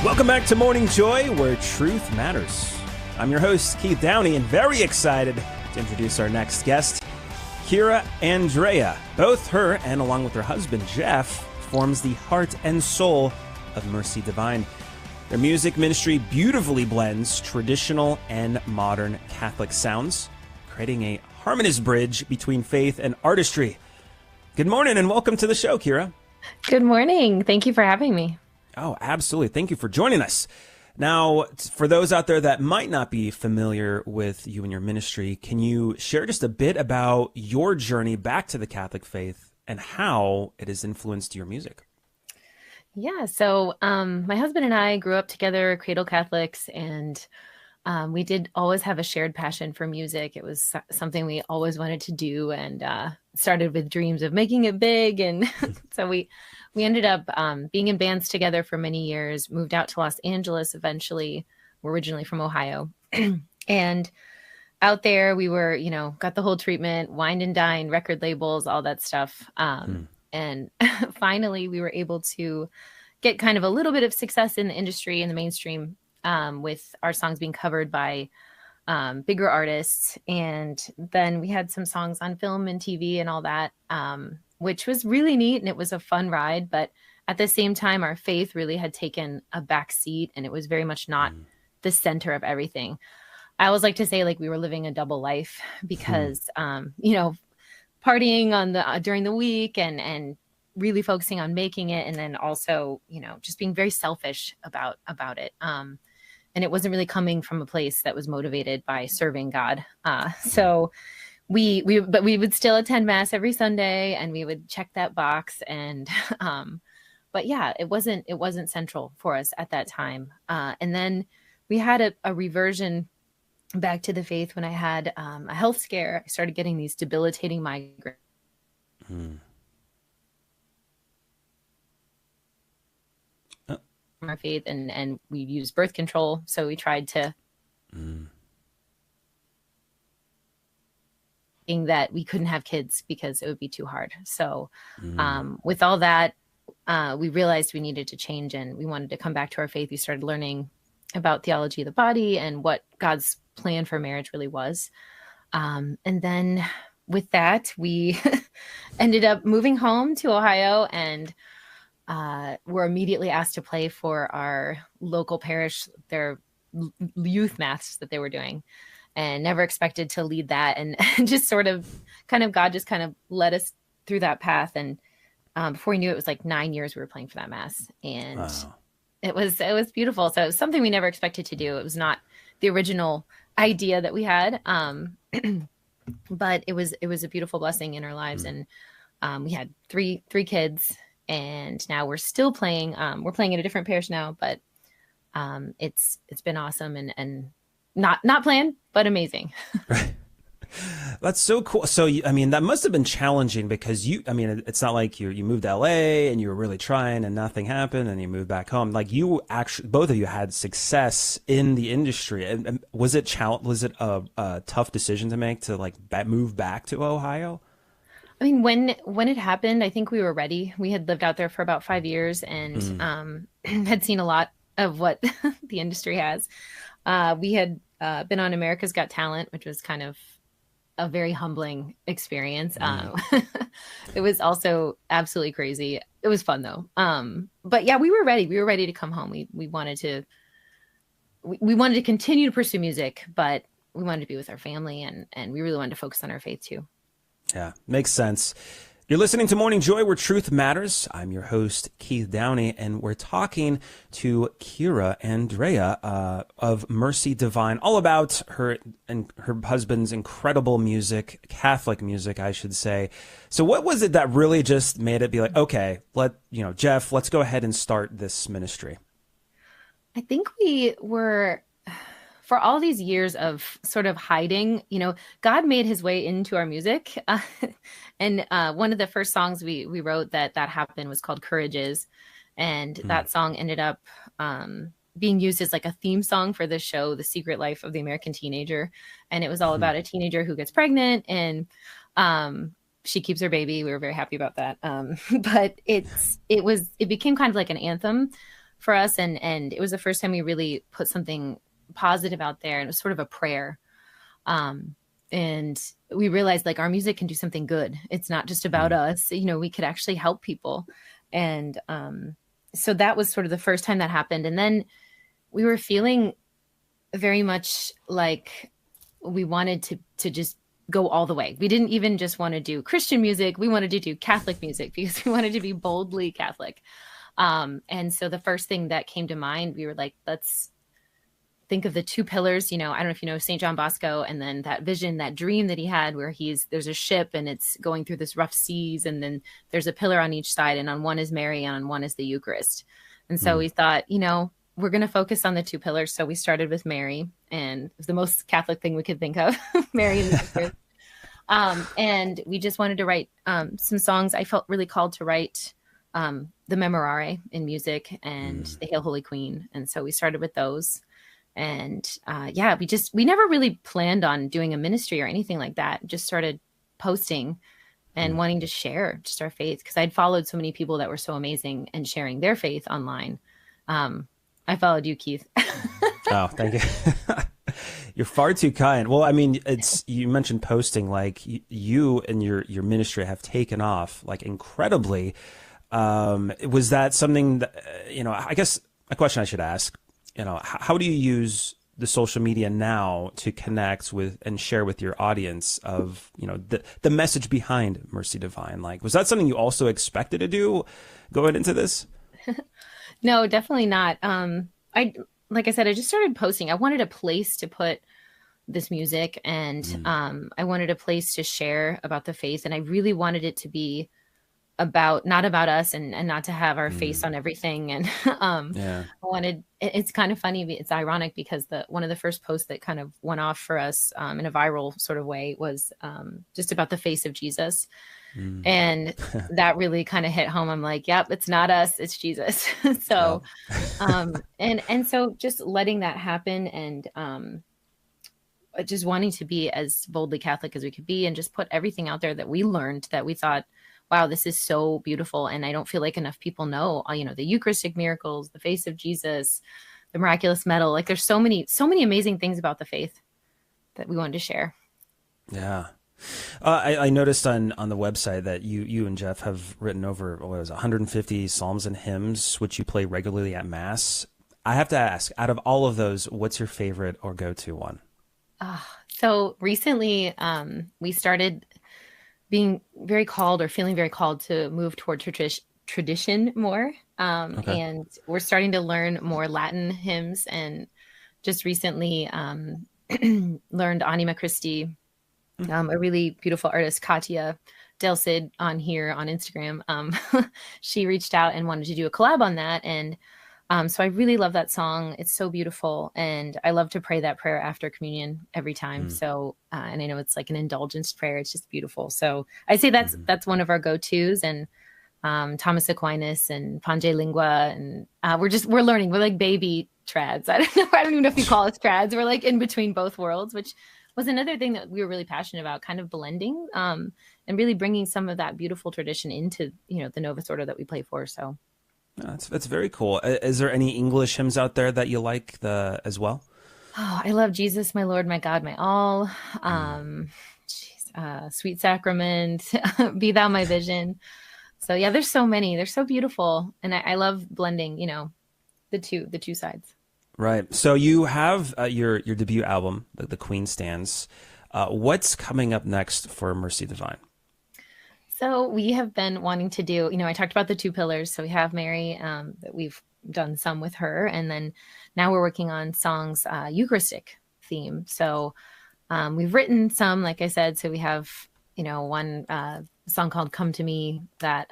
Welcome back to Morning Joy, where truth matters. I'm your host, Keith Downey, and very excited to introduce our next guest, Kira Andrea. Both her and along with her husband, Jeff, forms the heart and soul of Mercy Divine. Their music ministry beautifully blends traditional and modern Catholic sounds, creating a harmonious bridge between faith and artistry. Good morning and welcome to the show, Kira. Good morning. Thank you for having me. Oh, absolutely. Thank you for joining us. Now, for those out there that might not be familiar with you and your ministry, can you share just a bit about your journey back to the Catholic faith and how it has influenced your music? Yeah, so my husband and I grew up together, cradle Catholics, and we did always have a shared passion for music. It was something we always wanted to do, and started with dreams of making it big. And so we ended up being in bands together for many years, moved out to Los Angeles eventually. We're originally from Ohio. And out there we were, got the whole treatment, wine and dine, record labels, all that stuff. And finally we were able to get kind of a little bit of success in the industry, in the mainstream, with our songs being covered by bigger artists. And then we had some songs on film and TV and all that, which was really neat. And it was a fun ride. But at the same time, our faith really had taken a back seat, and it was very much not the center of everything. I always like to say, like, we were living a double life because, partying on during the week and really focusing on making it. And then also, just being very selfish about it. And it wasn't really coming from a place that was motivated by serving God. So we would still attend mass every Sunday, and we would check that box. And, but yeah, it wasn't central for us at that time. And then we had a reversion back to the faith when I had a health scare. I started getting these debilitating migraines. Our faith, and we used birth control. So we tried to that we couldn't have kids because it would be too hard. So with all that, we realized we needed to change, and we wanted to come back to our faith. We started learning about theology of the body and what God's plan for marriage really was. And then with that, we ended up moving home to Ohio, and were immediately asked to play for our local parish, their youth mass that they were doing, and never expected to lead that. And just God just kind of led us through that path. And before we knew it was like 9 years we were playing for that mass. And wow. It was beautiful. So it was something we never expected to do. It was not the original idea that we had. But it was a beautiful blessing in our lives. And we had three kids, and now we're still playing. We're playing at a different parish now, but it's been awesome and not planned, but amazing. Right. That's so cool. So, that must have been challenging because it's not like you moved to LA and you were really trying and nothing happened and you moved back home. Like, you actually, both of you had success in the industry. And was it a tough decision to make to move back to Ohio? I mean, when it happened, I think we were ready. We had lived out there for about 5 years and had seen a lot of what the industry has. We had been on America's Got Talent, which was kind of a very humbling experience. It was also absolutely crazy. It was fun though. But yeah, we were ready. We were ready to come home. We wanted to continue to pursue music, but we wanted to be with our family, and we really wanted to focus on our faith too. Yeah, makes sense. You're listening to Morning Joy, where truth matters. I'm your host, Keith Downey, and we're talking to Kira Andrea of Mercy Divine, all about her and her husband's incredible music, Catholic music, I should say. So what was it that really just made it be like, okay, Jeff, let's go ahead and start this ministry? I think we were... For all these years of sort of hiding, God made his way into our music. And one of the first songs we wrote that happened was called Courages. And that song ended up being used as like a theme song for the show, The Secret Life of the American Teenager. And it was all about a teenager who gets pregnant and she keeps her baby. We were very happy about that. But it became kind of like an anthem for us. And it was the first time we really put something positive out there, and it was sort of a prayer. And we realized like our music can do something good. It's not just about us, we could actually help people. And so that was sort of the first time that happened. And then we were feeling very much like we wanted to just go all the way. We didn't even just want to do Christian music. We wanted to do Catholic music because we wanted to be boldly Catholic. And so the first thing that came to mind, we were like, let's think of the two pillars. I don't know if you know St. John Bosco, and then that vision, that dream that he had where there's a ship and it's going through this rough seas, and then there's a pillar on each side, and on one is Mary and on one is the Eucharist. And so we thought, we're going to focus on the two pillars. So we started with Mary, and it was the most Catholic thing we could think of, Mary and the Eucharist. And we just wanted to write some songs. I felt really called to write the Memorare in music and the Hail Holy Queen. And so we started with those. And we never really planned on doing a ministry or anything like that. Just started posting and wanting to share just our faith, because I'd followed so many people that were so amazing and sharing their faith online. I followed you, Keith. Oh, thank you. You're far too kind. Well, I mean, you mentioned posting, like you and your ministry have taken off like incredibly. Was that something that, I guess a question I should ask, how do you use the social media now to connect with and share with your audience of, the message behind Mercy Divine? Like, was that something you also expected to do going into this? No, definitely not. Like I said, I just started posting. I wanted a place to put this music, and I wanted a place to share about the faith. And I really wanted it to be not about us, and not to have our face on everything. And it's kind of funny. It's ironic because one of the first posts that kind of went off for us in a viral sort of way was just about the face of Jesus. And that really kind of hit home. I'm like, yep, it's not us, it's Jesus. So, and so just letting that happen, and just wanting to be as boldly Catholic as we could be, and just put everything out there that we learned, that we thought, wow, this is so beautiful. And I don't feel like enough people know, the Eucharistic miracles, the face of Jesus, the miraculous medal. Like there's so many amazing things about the faith that we wanted to share. Yeah. I noticed on the website that you and Jeff have written over 150 psalms and hymns, which you play regularly at Mass. I have to ask, out of all of those, what's your favorite or go-to one? So recently, we started being very called, or feeling very called, to move toward tradition more. And we're starting to learn more Latin hymns, and just recently learned Anima Christi. A really beautiful artist, Katia Del Cid, on Instagram. She reached out and wanted to do a collab on that. And so I really love that song. It's so beautiful. And I love to pray that prayer after communion every time. So, and I know it's like an indulgence prayer. It's just beautiful. So I say that's one of our go-tos. And Thomas Aquinas and Pange Lingua. And we're learning. We're like baby trads. I don't even know if you call us trads. We're like in between both worlds, which was another thing that we were really passionate about, kind of blending and really bringing some of that beautiful tradition into, the Novus Ordo that we play for. So that's very cool. Is there any English hymns out there that you like as well? Oh, I love Jesus, my Lord, my God, my all. Sweet Sacrament, Be Thou my Vision. So yeah, there's so many. They're so beautiful, and I love blending, the two sides. Right. So you have your debut album, The Queen Stands. What's coming up next for Mercy Divine? So we have been wanting to do, I talked about the two pillars. So we have Mary, that we've done some with her. And then now we're working on songs, Eucharistic theme. So we've written some, like I said. So we have, one song called Come to Me, that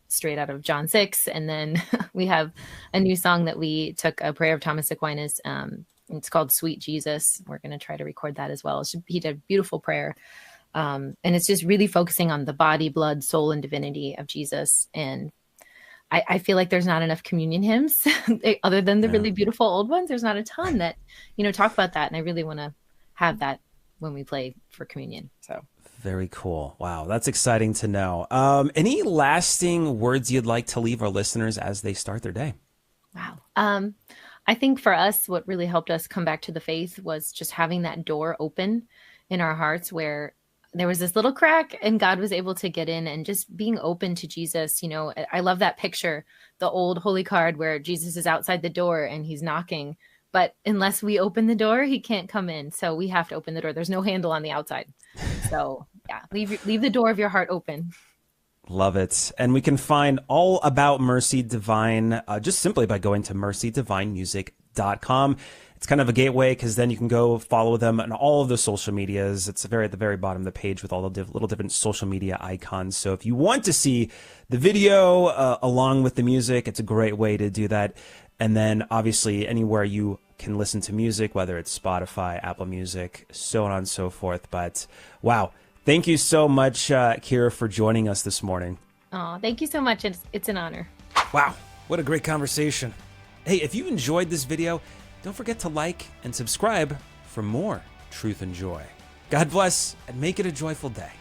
straight out of John 6. And then we have a new song that we took, a prayer of Thomas Aquinas. It's called Sweet Jesus. We're going to try to record that as well. He did a beautiful prayer. And it's just really focusing on the body, blood, soul, and divinity of Jesus. And I feel like there's not enough communion hymns other than the really beautiful old ones. There's not a ton that, talk about that. And I really want to have that when we play for communion. So very cool. Wow. That's exciting to know. Any lasting words you'd like to leave our listeners as they start their day? Wow. Um, I think for us, what really helped us come back to the faith was just having that door open in our hearts where there was this little crack and God was able to get in, and just being open to Jesus. You know, I love that picture, the old holy card where Jesus is outside the door and he's knocking. But unless we open the door, he can't come in. So we have to open the door. There's no handle on the outside. So yeah, leave the door of your heart open. Love it. And we can find all about Mercy Divine just simply by going to mercydivinemusic.com. It's kind of a gateway because then you can go follow them on all of the social medias. It's at the very bottom of the page with all the little different social media icons. So if you want to see the video along with the music, it's a great way to do that. And then obviously anywhere you can listen to music, whether it's Spotify, Apple Music, so on and so forth. But wow. Thank you so much, Kira, for joining us this morning. Oh, thank you so much. It's an honor. Wow, what a great conversation. Hey, if you enjoyed this video, don't forget to like and subscribe for more truth and joy. God bless, and make it a joyful day.